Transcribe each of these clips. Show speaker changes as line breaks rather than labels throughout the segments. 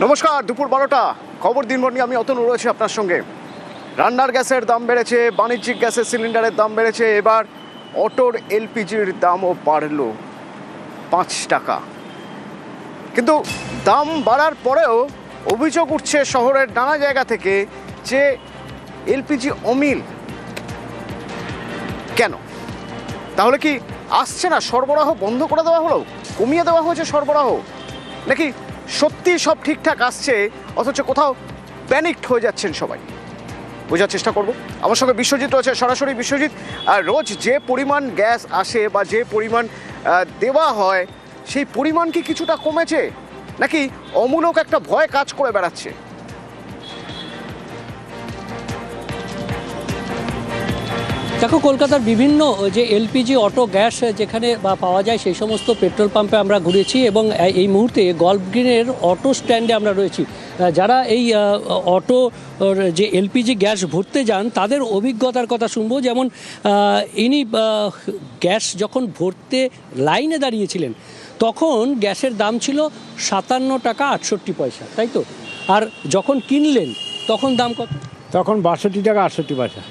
নমস্কার, দুপুর 12টা খবর দিনভর নিয়ে আমি অতনু রয়েছি আপনার সঙ্গে। রান্নার গ্যাসের দাম বেড়েছে, বাণিজ্যিক গ্যাসের সিলিন্ডারের দাম বেড়েছে, এবার অটোর এলপিজির দামও বাড়ল 5 টাকা। কিন্তু দাম বাড়ার পরেও অভিযোগ উঠছে শহরের নানা জায়গা থেকে যে এলপিজি অমিল কেন? তাহলে কি আসছে না, সরবরাহ বন্ধ করে দেওয়া হলো, কমিয়ে দেওয়া হয়েছে সরবরাহ, নাকি সত্যি সব ঠিকঠাক আসছে অথচ কোথাও প্যানিকড হয়ে যাচ্ছেন সবাই? বোঝার চেষ্টা করব। আমার সঙ্গে বিশ্বজিৎ রয়েছে, সরাসরি বিশ্বজিৎ। রোজ যে পরিমাণ গ্যাস আসে বা যে পরিমাণ দেওয়া হয় সেই পরিমাণ কি কিছুটা কমেছে, নাকি অমূলক একটা ভয় কাজ করে বেড়াচ্ছে?
দেখো, কলকাতার বিভিন্ন যে এলপিজি অটো গ্যাস যেখানে পাওয়া যায় সেই সমস্ত পেট্রোল পাম্পে আমরা ঘুরেছি এবং এই মুহূর্তে গল্ফ গ্রিনের অটো স্ট্যান্ডে আমরা রয়েছি। যারা এই অটো যে এলপিজি গ্যাস ভরতে যান তাদের অভিজ্ঞতার কথা শুনবো। যেমন ইনি গ্যাস যখন ভরতে লাইনে দাঁড়িয়েছিলেন তখন গ্যাসের দাম ছিল 57 টাকা 68 পয়সা, তাই তো? আর যখন কিনলেন তখন দাম কত?
তখন 62 টাকা 68 পয়সা।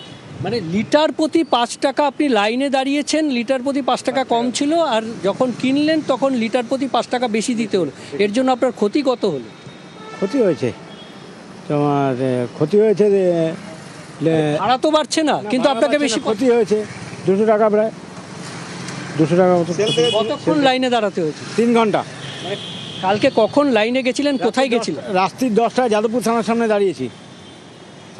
মানে লিটার প্রতি 5 টাকা আপনি লাইনে দাঁড়িয়েছেন, লিটার প্রতি 5 টাকা কম ছিল, আর যখন কিনলেন তখন লিটার প্রতি 5 টাকা বেশি দিতে হলো। এর জন্য আপনার ক্ষতি কত হলো?
ক্ষতি হয়েছে তোমার, ক্ষতি হয়েছে
ভাড়া তো বাড়ছে না, কিন্তু আপনাকে বেশি
ক্ষতি হয়েছে 200 টাকা, প্রায় 200 টাকা মতো।
কতক্ষণ লাইনে দাঁড়াতে হয়েছে?
3 ঘন্টা।
কালকে কখন লাইনে গেছিলেন, কোথায় গেছিলেন?
রাত্রি 10টায় যাদবপুর থানার সামনে দাঁড়িয়েছি,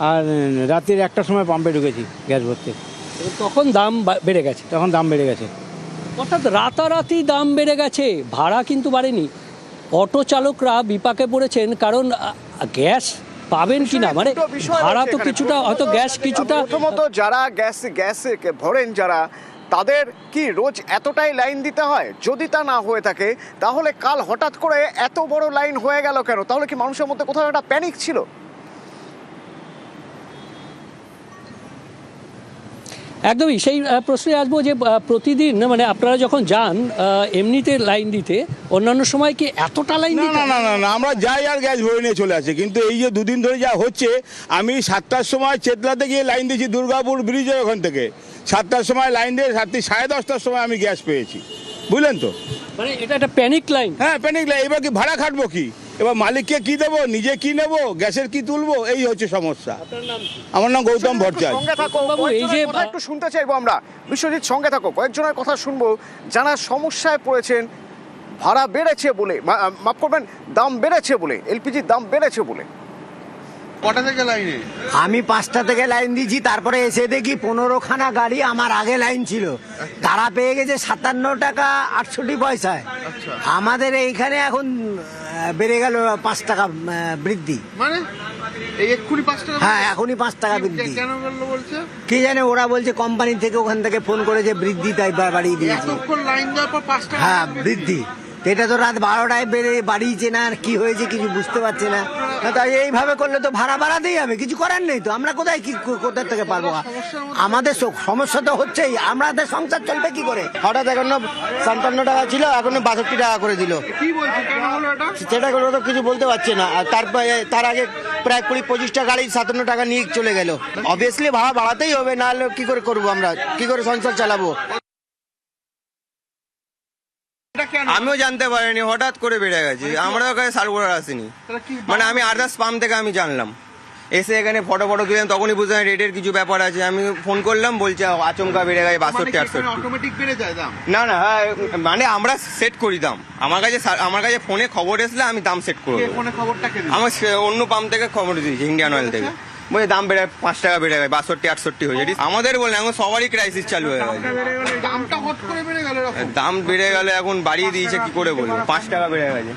আর রাত্রির 1টার সময় পাম্পে ঢুকেছি গ্যাস ভরতে।
তখন দাম বেড়ে গেছে?
তখন দাম বেড়ে গেছে।
অর্থাৎ রাতারাতি দাম বেড়ে গেছে, ভাড়া কিন্তু বাড়েনি। অটো চালকরা বিপাকে পড়েছেন, কারণ গ্যাস পাবেন কিনা, মানে ভাড়া তো কিছুটা, হয়তো গ্যাস কিছুটা।
প্রথমত যারা গ্যাস ভরেন যারা, তাদের কি রোজ এতটাই লাইন দিতে হয়? যদি তা না হয়ে থাকে তাহলে কাল হঠাৎ করে এত বড় লাইন হয়ে গেল কেন? তাহলে কি মানুষের মধ্যে কোথাও একটা প্যানিক ছিল?
একদমই সেই প্রশ্নে আসবো যে প্রতিদিন মানে আপনারা যখন যান এমনিতে লাইন দিতে, অন্যান্য সময় কি এতটা লাইন দিতে?
না না না না, আমরা যাই আর গ্যাস ভরে নিয়ে চলে আসি। কিন্তু এই যে দুদিন ধরে যা হচ্ছে, আমি 7টার সময় চেতলাতে গিয়ে লাইন দিয়েছি দুর্গাপুর ব্রিজের ওখান থেকে। 7টার সময় লাইন দিয়ে রাত্রি 10:30টার সময় আমি গ্যাস পেয়েছি, বুঝলেন তো?
মানে এটা একটা প্যানিক লাইন।
হ্যাঁ, প্যানিক লাইন। এবার কি ভাড়া খাটবো কি? এবার মালিককে কি দেবো, নিজে কি নেবো, গ্যাসের কি তুলবো, এই হচ্ছে সমস্যা। আমার নাম গৌতম ভট্টাচার্য।
সঙ্গে থাকো,
বাবু, এই যে
একটু শুনতে চাইবো আমরা। বিশ্বজিৎ, সঙ্গে থাকো, কয়েকজনের কথা শুনবো যারা সমস্যায় পড়েছেন ভাড়া বেড়েছে বলে, মাফ করবেন, দাম বেড়েছে বলে, এলপিজির দাম বেড়েছে বলে।
কটা থেকে লাইনে?
আমি 5টা থেকে লাইন দিয়েছি, তারপরে এসে দেখি 15খানা গাড়ি আমার আগে লাইন ছিল, তারা পেয়ে গেছে 57 টাকা 68 পয়সায়। আমাদের এইখানে এখন বেড়ে গেল 5 টাকা বৃদ্ধি।
মানে এই এক্ষুনি 5 টাকা?
হ্যাঁ, এখনই 5 টাকা বৃদ্ধি।
কেন বললো বলছে?
কি জানে, ওরা বলছে কোম্পানি থেকে ওখান থেকে ফোন করে যে বৃদ্ধি, তাই বাড়িয়ে দিয়েছে।
এতক্ষণ লাইন দেওয়ার পর 5 টাকা?
হ্যাঁ, বৃদ্ধি। এটা তো রাত 12টায় বাড়িয়েছে না, আর কি হয়েছে কিছু বুঝতে পারছি না। তাই এইভাবে করলে তো ভাড়া বাড়াতেই হবে, কিছু করার নেই তো। আমরা কোথায় কি কোথা থেকে পারবো? আমাদের সমস্যা তো হচ্ছেই, আমাদের সংসার চলবে কি করে?
হঠাৎ এখন 57 টাকা ছিল, এখন 62 টাকা করে দিল।
কি বলছে, কেন হলো এটা?
সেটা করে তো কিছু বলতে পারছে না। আর তার আগে প্রায় 20-25টা গাড়ি 57 টাকা নিয়ে চলে গেল। অবভিয়াসলি ভাড়া বাড়াতেই হবে, না হলে কি করে করবো আমরা, কি করে সংসার চালাবো?
আমিও জানতে পারিনি, হঠাৎ করে বেড়ে গেছে। আমরা ওখানে সার্কুলার আসিনি, মানে আমি আদার্স পাম্প থেকে আমি জানলাম। এসে এখানে ফটো দিলেন, তখনই বুঝলাম রেটের কিছু ব্যাপার আছে। আমি ফোন করলাম, বলছে আচমকা বেড়ে গেছে 62-68। না না, হ্যাঁ, মানে আমরা সেট করি দাম। আমার কাছে ফোনে খবর এসলে আমি দাম সেট করবো। আমার অন্য পাম্প থেকে খবর দিয়েছি, ইন্ডিয়ান অয়েল থেকে। বলে দাম বেড়ে 5 টাকা বেড়ে গেছে, 62-68 হয়ে যায়। আমাদের বলে এখন সবারই ক্রাইসিস চালু হয়ে গেছে। দাম বেড়ে গেলে এখন বাড়িয়ে দিয়েছে, কি করে বলবো, 5 টাকা বেড়ে গেছে।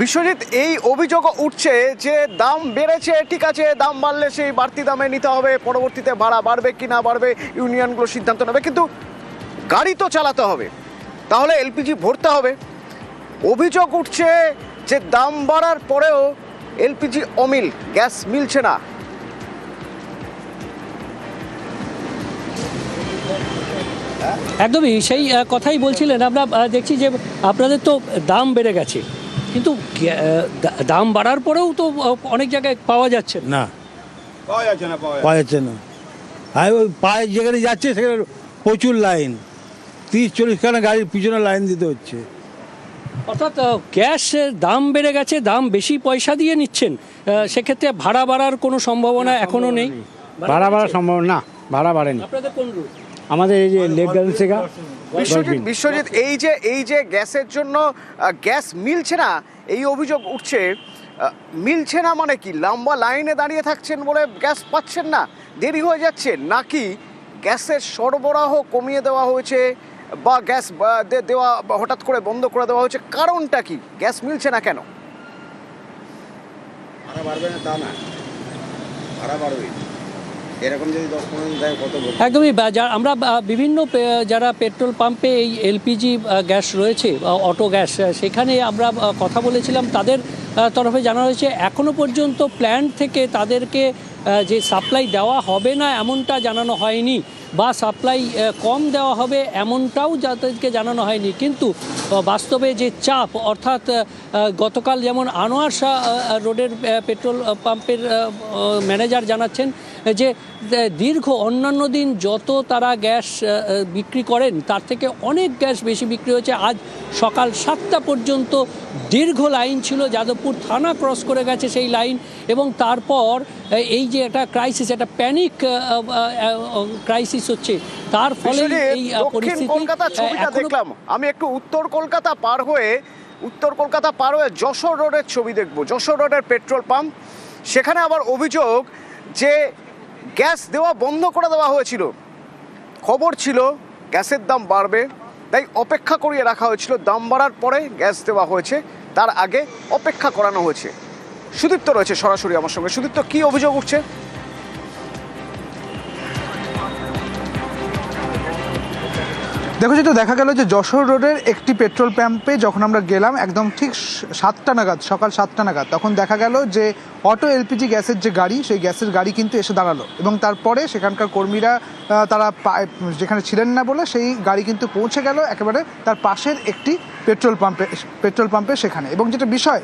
বিশ্বজিৎ, এই অভিযোগ উঠছে যে দাম বেড়েছে, ঠিক আছে, দাম বাড়লে সেই বাড়তি দামে নিতে হবে, পরবর্তীতে ভাড়া বাড়বে কি না বাড়বে ইউনিয়নগুলো সিদ্ধান্ত নেবে, কিন্তু গাড়ি তো চালাতে হবে, তাহলে এলপিজি ভরতে হবে। অভিযোগ উঠছে যে দাম বাড়ার পরেও এলপিজি অমিল, গ্যাস মিলছে না।
একদমই সেই কথাই বলছিলেন। আমরা দেখছি যে আপনাদের তো দাম বেড়ে গেছে, কিন্তু দাম বাড়ার পরেও তো অনেক জায়গায় পাওয়া যাচ্ছে না।
না
পাওয়া যাচ্ছে না
পাওয়া যাচ্ছে না। আর ওই পায়ে যেখানে যাচ্ছে সেখানে প্রচুর লাইন, 30-40 খানা গাড়ির পিছনে লাইন দিতে হচ্ছে।
অর্থাৎ গ্যাসের দাম বেড়ে গেছে, দাম বেশি পয়সা দিয়ে নিচ্ছেন, সেক্ষেত্রে ভাড়া বাড়ার কোনো সম্ভাবনা এখনো নেই।
ভাড়া বাড়া সম্ভব না, ভাড়া বাড়েনি।
আপনাদের কোন রুট?
আমাদের এই যে লেক গার্ডেন থেকে
বিশ্বজিৎ, এই যে গ্যাসের জন্য গ্যাস মিলছে না, এই অভিযোগ উঠছে। মিলছে না মানে কি? লম্বা লাইনে দাঁড়িয়ে থাকছেন বলে গ্যাস পাচ্ছেন না, দেরি হয়ে যাচ্ছে, নাকি গ্যাসের সরবরাহ কমিয়ে দেওয়া হয়েছে বা গ্যাস দেওয়া হঠাৎ করে বন্ধ করে দেওয়া হয়েছে? কারণটা কি? গ্যাস মিলছে না কেন?
ভাড়া বাড়বে না তা না, ভাড়া বাড়বে এরকম যদি 10-15 দিন থাকে কত বলবো।
একদমই আমরা বিভিন্ন যারা পেট্রোল পাম্পে এই এলপিজি গ্যাস রয়েছে, অটো গ্যাস, সেখানে আমরা কথা বলেছিলাম। তাদের তরফে জানানো হয়েছে এখনও পর্যন্ত প্ল্যান্ট থেকে তাদেরকে যে সাপ্লাই দেওয়া হবে না এমনটা জানানো হয়নি, বা সাপ্লাই কম দেওয়া হবে এমনটাও যাদেরকে জানানো হয়নি। কিন্তু বাস্তবে যে চাপ, অর্থাৎ গতকাল যেমন আনোয়ার শাহ রোডের পেট্রোল পাম্পের ম্যানেজার জানাচ্ছেন যে দীর্ঘ অন্যান্য দিন যত তারা গ্যাস বিক্রি করেন তার থেকে অনেক গ্যাস বেশি বিক্রি হয়েছে। আজ সকাল 7টা পর্যন্ত দীর্ঘ লাইন ছিল, যাদবপুর থানা ক্রস করে গেছে সেই লাইন। এবং তারপর এই যে একটা ক্রাইসিস, একটা প্যানিক ক্রাইসিস হচ্ছে, তার ফলে এই পরিস্থিতি।
কলকাতা ছবিটা দেখলাম আমি, একটু উত্তর কলকাতা পার হয়ে যশোর রোডের ছবি দেখবো। যশোর রোডের পেট্রোল পাম্প, সেখানে আবার অভিযোগ যে গ্যাস দেওয়া বন্ধ করে দেওয়া হয়েছিল। খবর ছিল গ্যাসের দাম বাড়বে, তাই অপেক্ষা করিয়ে রাখা হয়েছিল। দাম বাড়ার পরে গ্যাস দেওয়া হয়েছে, তার আগে অপেক্ষা করানো হয়েছে। সুদীপ্ত রয়েছে সরাসরি আমার সঙ্গে। সুদীপ্ত, কি অভিযোগ উঠছে?
দেখো, যেটা দেখা গেল যে যশোর রোডের একটি পেট্রোল পাম্পে যখন আমরা গেলাম একদম ঠিক 7টা নাগাদ, সকাল 7টা নাগাদ, তখন দেখা গেল যে অটো এলপিজি গ্যাসের যে গাড়ি, সেই গ্যাসের গাড়ি কিন্তু এসে দাঁড়ালো। এবং তারপরে সেখানকার কর্মীরা তারা যেখানে ছিলেন না বলে সেই গাড়ি কিন্তু পৌঁছে গেল একেবারে তার পাশের একটি পেট্রোল পাম্পে সেখানে। এবং যেটা বিষয়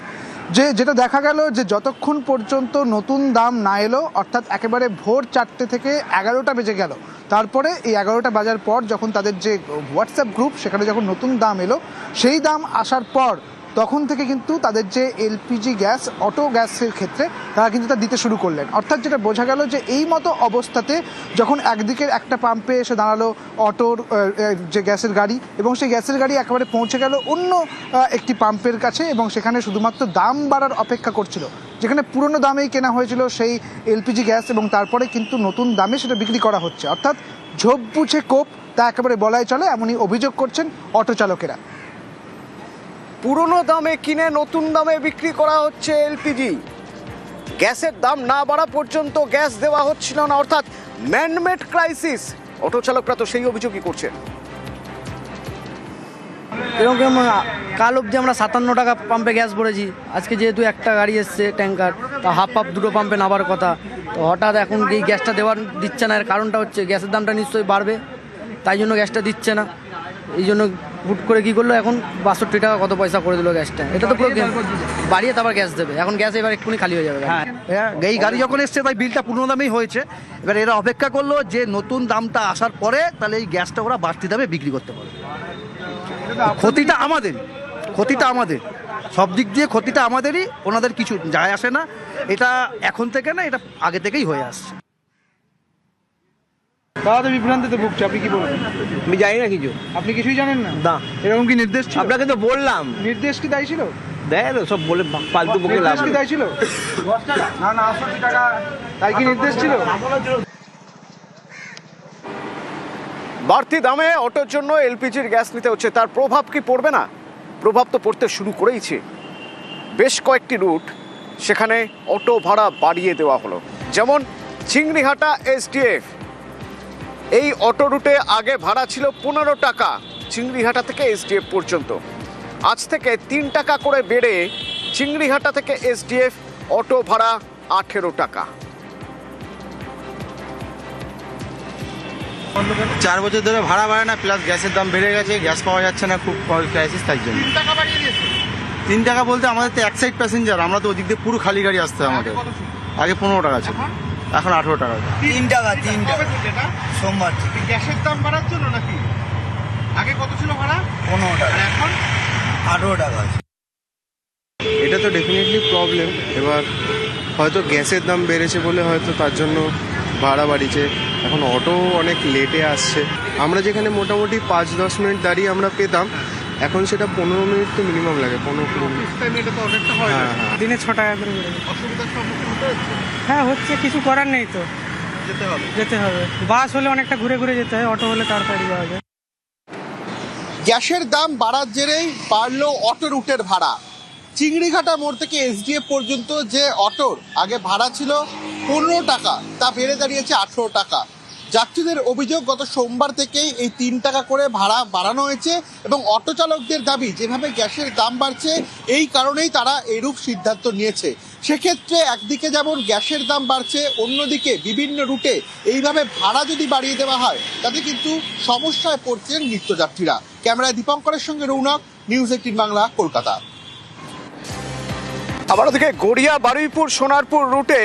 যেটা দেখা গেল যে যতক্ষণ পর্যন্ত নতুন দাম না এলো, অর্থাৎ একেবারে ভোর 4টে থেকে 11টা বেজে গেল, তারপরে এই 11টা বাজার পর যখন তাদের যে হোয়াটসঅ্যাপ গ্রুপ, সেখানে যখন নতুন দাম এলো, সেই দাম আসার পর তখন থেকে কিন্তু তাদের যে এলপিজি গ্যাস, অটো গ্যাসের ক্ষেত্রে তারা কিন্তু তা দিতে শুরু করলেন। অর্থাৎ যেটা বোঝা গেল যে এই মতো অবস্থাতে যখন একদিকের একটা পাম্পে এসে দাঁড়ালো অটোর যে গ্যাসের গাড়ি, এবং সেই গ্যাসের গাড়ি একেবারে পৌঁছে গেল অন্য একটি পাম্পের কাছে, এবং সেখানে শুধুমাত্র দাম বাড়ার অপেক্ষা করছিল। যেখানে পুরনো দামেই কেনা হয়েছিল সেই এলপিজি গ্যাস, এবং তারপরে কিন্তু নতুন দামে সেটা বিক্রি করা হচ্ছে। অর্থাৎ ঝোপ বুঝে কোপ, তা একেবারে বলাই চলে, এমনই অভিযোগ করছেন অটো চালকেরা।
পুরনো দামে কিনে নতুন দামে বিক্রি করা হচ্ছে এলপিজি। গ্যাসের দাম না বাড়া পর্যন্ত গ্যাস দেওয়া হচ্ছিল না, অর্থাৎ ম্যানমেড ক্রাইসিস। অটো চালকরা তো সেই অভিযোগই করছেন।
এরকম কাল অবধি আমরা 57 টাকা পাম্পে গ্যাস ভরেছি। আজকে যেহেতু একটা গাড়ি এসছে ট্যাঙ্কার, তা হাফ দুটো পাম্পে নামার কথা, তো হঠাৎ এখন এই গ্যাসটা দিচ্ছে না। এর কারণটা হচ্ছে গ্যাসের দামটা নিশ্চয়ই বাড়বে, তাই জন্য গ্যাসটা দিচ্ছে না। এই জন্য হুট করে কী করলো, এখন 62 টাকা কত পয়সা করে দিল গ্যাসটা। এটা তো পুরো বাড়িয়ে তারপর গ্যাস দেবে। এখন গ্যাস এবার এক্ষুনি খালি হয়ে যাবে।
হ্যাঁ, এই গাড়ি যখন এসছে তাই বিলটা পুরনো দামেই হয়েছে। এবার এরা অপেক্ষা করলো যে নতুন দামটা আসার পরে তাহলে এই গ্যাসটা ওরা বাড়তি দামে বিক্রি করতে পারে। ক্ষতিটা আমাদের, সব দিক দিয়ে ক্ষতিটা আমাদেরই, ওনাদের কিছু যায় আসে না। এটা এখন থেকে না, এটা আগে থেকেই হয়ে আসছে।
দাদা তো বিভ্রান্তিতে ভুগছে, আপনি কি বলবেন?
আমি জানি না কিছু।
আপনি কিছুই জানেন না?
না।
এরকম কি নির্দেশ ছিল?
আপনাকে তো বললাম।
নির্দেশ কি দায়ী ছিল?
দেখ সব বলে ফালতু বকে লাভ
নির্দেশ কি দায়ী ছিল? না 80 টাকা, তাই কি নির্দেশ ছিল?
বাড়তি দামে অটোর জন্য এলপিজির গ্যাস নিতে হচ্ছে, তার প্রভাব কি পড়বে না? প্রভাব তো পড়তে শুরু করেইছে। বেশ কয়েকটি রুট সেখানে অটো ভাড়া বাড়িয়ে দেওয়া হলো, যেমন চিংড়িহাটা এসডিএফ। এই অটো রুটে আগে ভাড়া ছিল 15 টাকা চিংড়িহাটা থেকে এসডিএফ পর্যন্ত। আজ থেকে 3 টাকা করে বেড়ে চিংড়িহাটা থেকে এসডিএফ অটো ভাড়া 18 টাকা।
4 বছর ধরে ভাড়া বাড়ে না, প্লাস গ্যাসের দাম বেড়ে গেছে, গ্যাস পাওয়া যাচ্ছে না, খুব ক্রাইসিস। তাই জন্য 3 টাকা বলতে আমাদের তো এক সাইড প্যাসেঞ্জার, আমরা তো ওদিক দিয়ে পুরো খালি গাড়ি আসতে হয় আমাদের। আগে 15 টাকা ছিল, এখন 18 টাকা।
3 টাকা সোমবার
গ্যাসের দাম বাড়ার জন্য নাকি? আগে কত ছিল ভাড়া?
15 টাকা,
এখন
18 টাকা।
এটা তো ডেফিনেটলি প্রবলেম। এবার হয়তো গ্যাসের দাম বেড়েছে বলে হয়তো তার জন্য ভাড়া বাড়িছে। এখন অটো অনেক লেটে আসছে। আমরা যেখানে মোটামুটি 5-10 মিনিট দাঁড়িয়ে আমরা পেতাম, এখন সেটা 15 মিনিট তো মিনিমাম লাগে, 15-20 মিনিট। হ্যাঁ,
দিনে 6 টাকা করে হ্যাঁ হচ্ছে, কিছু করার নেই তো, যেতে হবে। বাস হলে অনেকটা ঘুরে ঘুরে যেতে হয়, অটো হলে তাড়াতাড়ি যাওয়া যায়।
গ্যাসের দাম বাড়ার জেরেই বাড়লো অটো রুটের ভাড়া। চিংড়িঘাটা মোড় থেকে এসডিএফ পর্যন্ত যে অটোর আগে ভাড়া ছিল 15 টাকা, তা বেড়ে দাঁড়িয়েছে 18 টাকা। যাত্রীদের অভিযোগ, গত সোমবার থেকেই এই 3 টাকা করে ভাড়া বাড়ানো হয়েছে এবং অটো চালকদের দাবি, যেভাবে গ্যাসের দাম বাড়ছে এই কারণেই তারা এরূপ সিদ্ধান্ত নিয়েছে। সেক্ষেত্রে একদিকে যেমন গ্যাসের দাম বাড়ছে, অন্যদিকে বিভিন্ন রুটে এইভাবে ভাড়া যদি বাড়িয়ে দেওয়া হয় তাতে কিন্তু সমস্যায় পড়ছেন নিত্যযাত্রীরা। ক্যামেরায় দীপঙ্করের সঙ্গে রৌনক, নিউজ 18 বাংলা, কলকাতা।
আবার ওদিকে গড়িয়া বারুইপুর সোনারপুর রুটে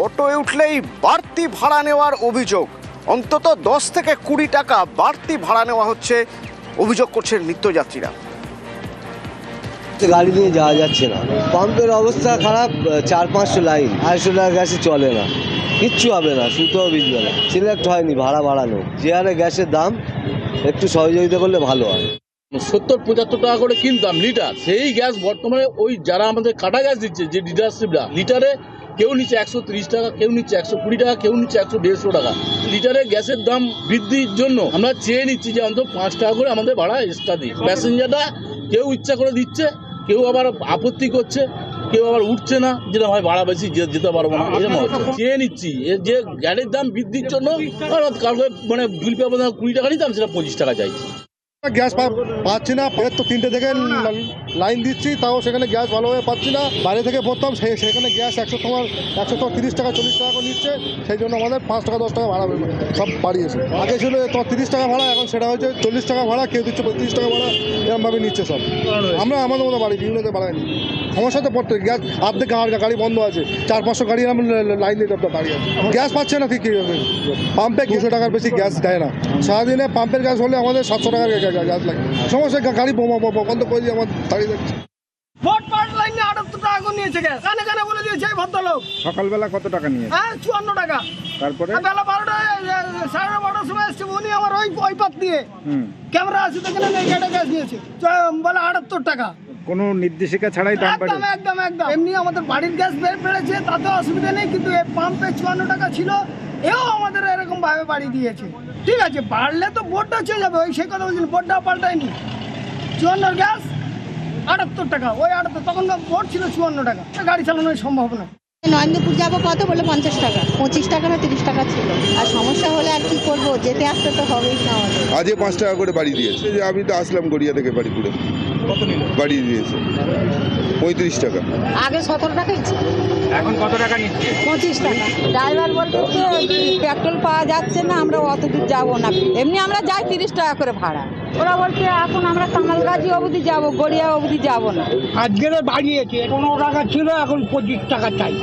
অটোয় উঠলেই বাড়তি ভাড়া নেওয়ার অভিযোগ। অন্তত 10 থেকে 20 টাকা বাড়তি ভাড়া নেওয়া হচ্ছে, অভিযোগ করছেন নিত্যযাত্রীরা।
গাড়ি নিয়ে যাওয়া যাচ্ছে না, পাম্পের অবস্থা খারাপ, 400-500 লাইন, 250 টাকা গ্যাসে চলে না, কিচ্ছু হবে না, সুতোও ভিজবে না। সিলেক্ট হয়নি ভাড়া বাড়ানো, যে হারে গ্যাসের দাম, একটু সহযোগিতা করলে ভালো হয়।
70-75 টাকা করে কিনতাম লিটার, সেই গ্যাস বর্তমানে ওই যারা আমাদের কাটা গ্যাস দিচ্ছে, যে ডিলারশিপরা, লিটারে কেউ নিচ্ছে 130 টাকা, কেউ নিচ্ছে 120 টাকা, কেউ নিচ্ছে 100-150 টাকা। লিটারে গ্যাসের দাম বৃদ্ধির জন্য আমরা চেয়ে নিচ্ছি যে অন্তত 5 টাকা করে আমাদের ভাড়া এক্সট্রা দিই। প্যাসেঞ্জাররা কেউ ইচ্ছা করে দিচ্ছে, কেউ আবার আপত্তি করছে, কেউ আবার উঠছে না, যেটা হয় ভাড়া বেশি যেতে পারবো না, এরকম হচ্ছে। চেয়ে নিচ্ছি যে গ্যাসের দাম বৃদ্ধির জন্য কালকে মানে জুলপি 20 টাকা নিতাম, সেটা 25 টাকা চাইছি।
গ্যাস পাচ্ছি না, ফের তো 3টে থেকে লাইন দিচ্ছি, তাও সেখানে গ্যাস ভালোভাবে পাচ্ছি না। বাইরে থেকে পড়তাম, সেখানে গ্যাস 130 টাকা 40 টাকা করে নিচ্ছে, সেই জন্য আমাদের 5 টাকা 10 টাকা ভাড়া সব বাড়িয়েছে। আগে ছিল তোমার 30 টাকা ভাড়া, এখন সেটা হচ্ছে 40 টাকা ভাড়া, কেউ দিচ্ছে 35 টাকা ভাড়া, এরকমভাবে নিচ্ছে সব। আমরা আমাদের মতো বাড়ি বিভিন্নতে বাড়াইনি, সমস্যাতে পড়তে গ্যাস অর্ধেক গাড়ি বন্ধ আছে, 400-500 গাড়ি আমরা লাইন দিয়ে দাঁড়িয়ে আছে, গ্যাস পাচ্ছে না। ঠিক পাম্পে 200 টাকার বেশি গ্যাস দেয় না, সারাদিনে পাম্পের গ্যাস হলে আমাদের 700 টাকার গ্যাস লাগে। সমস্যা গাড়ি বন্ধ করে দিয়ে আমার দাঁড়িয়ে যাচ্ছে।
সকালবেলা কত টাকা নিয়ে?
54 টাকা।
তারপরে
বেলা 12টায় 12:30 সময় এসছে, উনি আমার ওই পাত দিয়ে ক্যামেরা আছে দেখেন, গ্যাস নিয়েছে, বলে 78 টাকা।
কোনো নির্দেশিকা ছাড়াই দাম বাড়ে?
একদম এমনি আমাদের বাড়ির গ্যাস বেড়েছে, তাতে অসুবিধা নেই, কিন্তু এই পাম্পে 54 টাকা ছিল, এও আমাদের এরকম ভাবে বাড়িয়ে দিয়েছে। ঠিক আছে, বাড়লে তো বোর্ডটা চলে যাবে, ওই সেই কথা বলছিল, বোর্ডটা পাল্টায়নি। 54 গ্যাস 78 টাকা, ওই 78, তখন বোর্ড ছিল 54 টাকা, গাড়ি চালানো সম্ভব না।
নরেন্দ্রপুর যাবো কত বলে 50 টাকা, 25 টাকা না 30 টাকা ছিল। আর সমস্যা হলে আর কি করবো, যেতে আসতে তো হবেই না আমাদের।
আজকে 5 টাকা করে বাড়ি দিয়েছে। আমি তো আসলাম গড়িয়া থেকে বাড়িপুরে, বাড়িয়ে দিয়েছে 35 টাকা।
আগে 17 টাকাই ছিল,
এখন কত টাকা নিচ্ছে?
25 টাকা। ড্রাইভার বলতে পেট্রোল পাওয়া যাচ্ছে না, আমরা অত দূর যাবো না, এমনি আমরা যাই 30 টাকা করে ভাড়া। ওরা বলছে এখন আমরা কামালগাজি অবধি যাবো, গড়িয়া অবধি যাবো না।
আজকের বাড়িয়েছে, 15 টাকা ছিল, এখন 25 টাকা চাই।